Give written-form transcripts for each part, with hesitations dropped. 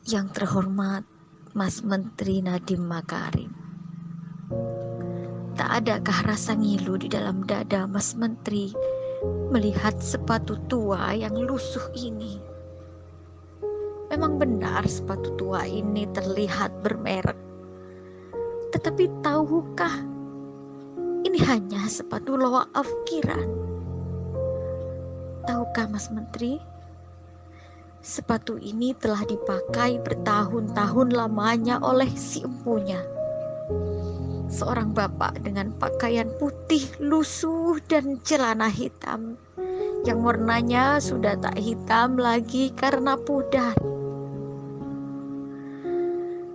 Yang terhormat Mas Menteri Nadiem Makarim, tak adakah rasa ngilu di dalam dada Mas Menteri melihat sepatu tua yang lusuh ini? Memang benar sepatu tua ini terlihat bermerek, tetapi tahukah ini hanya sepatu loaaf kiran? Tahukah Mas Menteri, sepatu ini telah dipakai bertahun-tahun lamanya oleh si empunya, seorang bapak dengan pakaian putih lusuh dan celana hitam yang warnanya sudah tak hitam lagi karena pudar.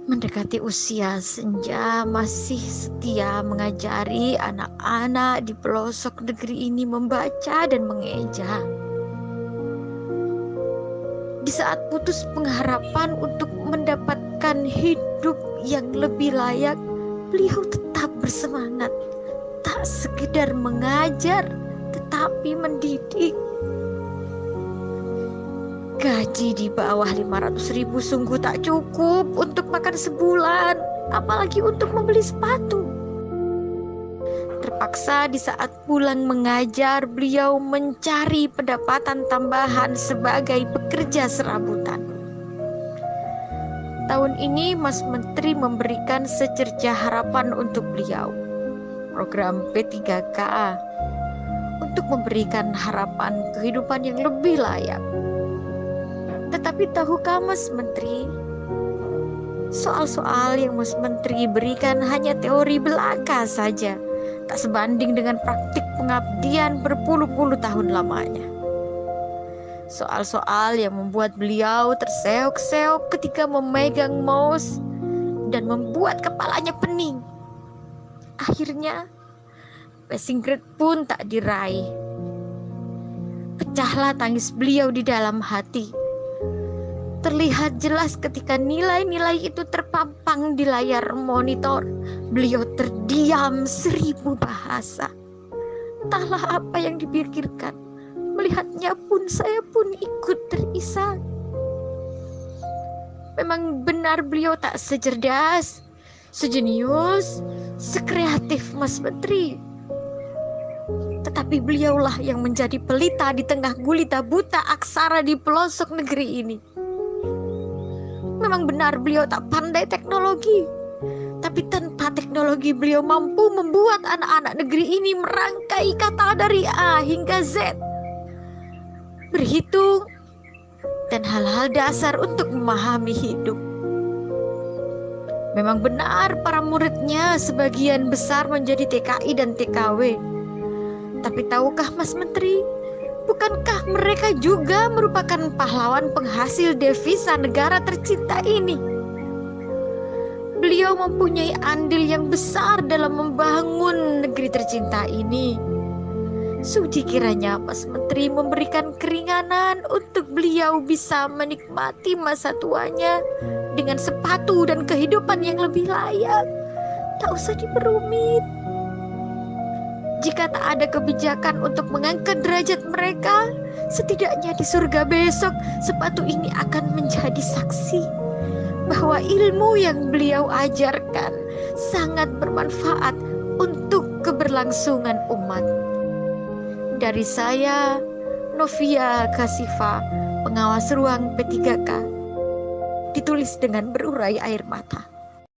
Mendekati usia senja, masih setia mengajari anak-anak di pelosok negeri ini membaca dan mengeja. Di saat putus pengharapan untuk mendapatkan hidup yang lebih layak, beliau tetap bersemangat, tak sekedar mengajar, tetapi mendidik. Gaji di bawah 500.000 sungguh tak cukup untuk makan sebulan, apalagi untuk membeli sepatu. Terpaksa di saat pulang mengajar, beliau mencari pendapatan tambahan sebagai pekerja serabutan. Tahun ini Mas Menteri memberikan secerca harapan untuk beliau, program P3KA, untuk memberikan harapan kehidupan yang lebih layak. Tetapi tahukah Mas Menteri, soal-soal yang Mas Menteri berikan hanya teori belaka saja, tak sebanding dengan praktik pengabdian berpuluh-puluh tahun lamanya. Soal-soal yang membuat beliau terseok-seok ketika memegang mouse dan membuat kepalanya pening. Akhirnya passing grade pun tak diraih. Pecahlah tangis beliau di dalam hati. Terlihat jelas ketika nilai-nilai itu terpampang di layar monitor. Beliau terdiam 1000 bahasa. Entahlah apa yang dipikirkan. Melihatnya pun saya pun ikut terisak. Memang benar beliau tak secerdas, sejenius, sekreatif Mas Menteri. Tetapi beliaulah yang menjadi pelita di tengah gulita buta aksara di pelosok negeri ini. Memang benar beliau tak pandai teknologi, tapi tanpa teknologi beliau mampu membuat anak-anak negeri ini merangkai kata dari A hingga Z, berhitung, dan hal-hal dasar untuk memahami hidup. Memang benar para muridnya sebagian besar menjadi TKI dan TKW. Tapi tahukah Mas Menteri, bukankah mereka juga merupakan pahlawan penghasil devisa negara tercinta ini? Beliau mempunyai andil yang besar dalam membangun negeri tercinta ini. Sudi kiranya Mas Menteri memberikan keringanan untuk beliau bisa menikmati masa tuanya dengan sepatu dan kehidupan yang lebih layak. Tak usah diperumit. Jika tak ada kebijakan untuk mengangkat derajat mereka, setidaknya di surga besok sepatu ini akan menjadi saksi bahwa ilmu yang beliau ajarkan sangat bermanfaat untuk keberlangsungan umat. Dari saya, Novia Kasifa, pengawas ruang P3K, ditulis dengan berurai air mata.